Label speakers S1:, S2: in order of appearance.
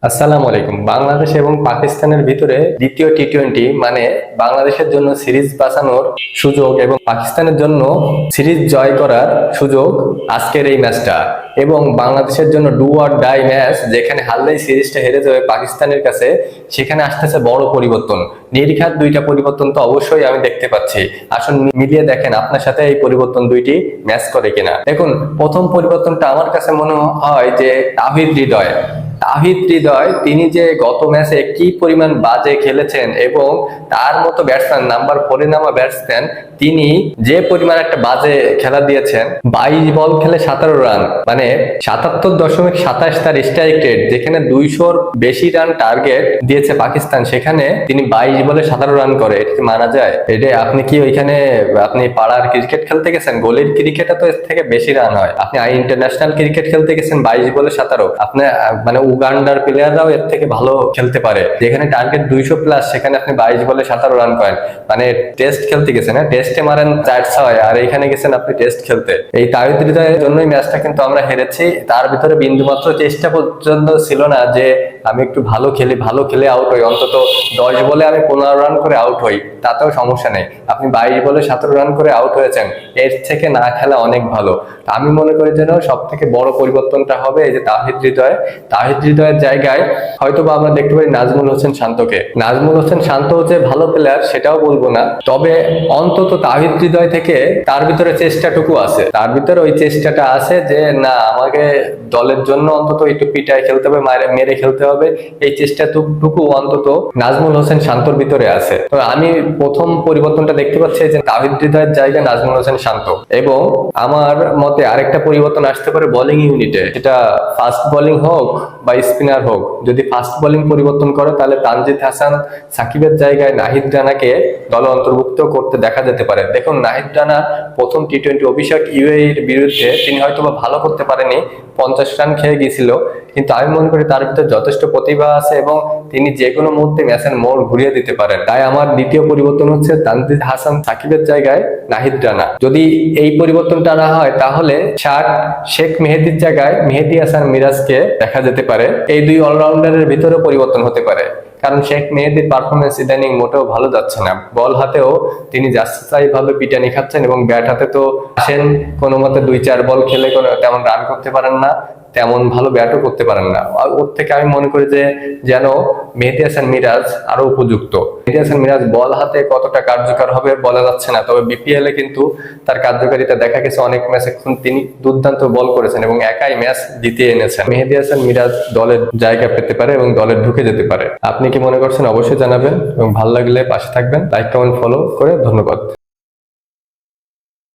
S1: আসসালামু আলাইকুম। বাংলাদেশ এবং পাকিস্তানের ভিতরে দ্বিতীয় টি-20 মানে বাংলাদেশের জন্য সিরিজ বাঁচানোর সুযোগ এবং পাকিস্তানের জন্য সিরিজ জয় করার সুযোগ আজকের এই ম্যাচটা, এবং বাংলাদেশের জন্য ডু অর ডাই ম্যাচ, যেখানে হারলেই সিরিজটা হেরে যাবে পাকিস্তানের কাছে। সেখানে আসতেছে বড় পরিবর্তন, নির্ঘাত দুইটা পরিবর্তন তো অবশ্যই আমি দেখতে পাচ্ছি। আসুন মিলিয়ে দেখেন আপনার সাথে এই পরিবর্তন দুইটি ম্যাচ করে কিনা। দেখুন, প্রথম পরিবর্তনটা আমার কাছে মনে হয় যে তাহিদ হৃদয় তিনি যে গত ম্যাচে কি পরিমাণ বাজে খেলেছেন, এবং তার মতো ব্যাটসম্যান নাম্বার 4-এ নামা ব্যাটসম্যান তিনি যে পরিমাণ একটা বাজে খেলা দিয়েছেন। 22 বল খেলে 17 রান, মানে 77.27 তার স্ট্রাইক রেট, যেখানে 200-র বেশি রান টার্গেট দিয়েছে পাকিস্তান, সেখানে তিনি 22 বলে 17 রান করে। এটা কি মানা যায়? এটা আপনি কি ওইখানে আপনি পাড়ার ক্রিকেট খেলতে গেছেন? গলির ক্রিকেটে তো এর থেকে বেশি রান হয়। আপনি ইন্টারন্যাশনাল ক্রিকেট খেলতে গেছেন, 22 বলে 17। আপনি মানে উগান্ডার প্লেয়াররাও এর থেকে ভালো খেলতে পারে, যেখানে টার্গেট 200+, সেখানে আপনি 22 বলে 17 রান করেন। মানে টেস্ট খেলতে গেছেন, হ্যাঁ, টেস্টে মারেন 4-6, আর এইখানে গেছেন আপনি টেস্ট খেলতে। এই তাহিদ হৃদয়ের জন্যই ম্যাচটা কিন্তু আমরা হেরেছি। তার ভিতরে বিন্দুমাত্র চেষ্টা পর্যন্ত ছিল না যে আমি একটু ভালো খেলে আউট হই, অন্তত 10 বলে আমি 15 রান করে আউট হই, তাতেও সমস্যা নেই। আপনি 22 বলে 17 রান করে আউট হয়েছেন, এর থেকে না খেলা অনেক ভালো। আমি মনে করি যেন সব থেকে বড় পরিবর্তনটা হবে এই যে তাহিদ হৃদয়ের জায়গায় হয়তো বা আমরা দেখতে পারি নাজমুল হোসেন শান্তকে। নাজমুল হোসেন শান্ত যে ভালো প্লেয়ার সেটাও বলবো না, তবে অন্তত তাহিদ হৃদয় থেকে তার ভিতরে চেষ্টাটুকু আছে, তার ভিতরে ওই চেষ্টাটা আছে যে না, আমাকে দলের জন্য অন্তত একটু পিটায় খেলতে হবে, মেরে খেলতে হবে। এই চেষ্টাটুকু অন্তত নাজমুল হোসেন শান্তর ভিতরে আছে। তো আমি প্রথম পরিবর্তনটা দেখতে পাচ্ছি যে তাহিদ হৃদয়ের জায়গায় নাজমুল হোসেন শান্ত, এবং আমার মতে আরেকটা পরিবর্তন আসতে পারে বোলিং ইউনিটে, সেটা ফাস্ট বোলিং হোক বা স্পিনার হোক। যদি ফাস্ট বোলিং পরিবর্তন করে তাহলে তানজিদ হাসান সাকিবের জায়গায় নাহিদ রানাকে দলে অন্তর্ভুক্ত করতে দেখা যেতে পারে। দেখুন, নাহিদ রানা প্রথম টি-20 অভিষেক ইউএইর বিরুদ্ধে তিনি হয়তো বা ভালো করতে পারেনি, 50 রান খেয়ে গিয়েছিল, কিন্তু আমি মনে করি তার ভিতরে যথেষ্ট প্রতিভা আছে এবং তিনি যে কোনো মুহূর্তে ম্যাচের মোড় ঘুরিয়ে দিতে পারেন। তাই আমার দ্বিতীয় পরিবর্তন হচ্ছে তানজিদ হাসান সাকিবের জায়গায় নাহিদ রানা। যদি এই পরিবর্তনটা না হয় তাহলে শেখ মেহেদীর জায়গায় মেহেদী হাসান মিরাজকে দেখা যেতে পারে। এই দুই অলরাউন্ডারের ভিতরে পরিবর্তন হতে পারে, কারণ শেখ মেহেদীর পারফরমেন্স ইদানিং মোটেও ভালো যাচ্ছে না। বল হাতেও তিনি যাচাই ভাবে পিটানি খাচ্ছেন, এবং ব্যাট হাতে তো আসেন কোনো মতে 2-4 বল খেলে কোনো তেমন রান করতে পারেন না, তেমন ভালো ব্যাটও করতে পারেন না। ওর থেকে আমি মনে করি যে যেন মেহেদী হাসান মিরাজ আরো উপযুক্ত। মেহেদী হাসান মিরাজ বল হাতে কতটা কার্যকর হবে বলা যাচ্ছে না, তবে বিপিএল এ কিন্তু তার কার্যকারিতা দেখা গেছে। অনেক ম্যাচে তিনি দুর্দান্ত বল করেছেন এবং একাই ম্যাচ জিতিয়ে এনেছেন। মেহেদী হাসান মিরাজ দলের জায়গা পেতে পারে এবং দলে ঢুকে যেতে পারে। আপনি কি মনে করছেন? অবশ্যই জানাবেন, এবং ভালো লাগলে পাশে থাকবেন। লাইক, কমেন্ট, ফলো করে ধন্যবাদ।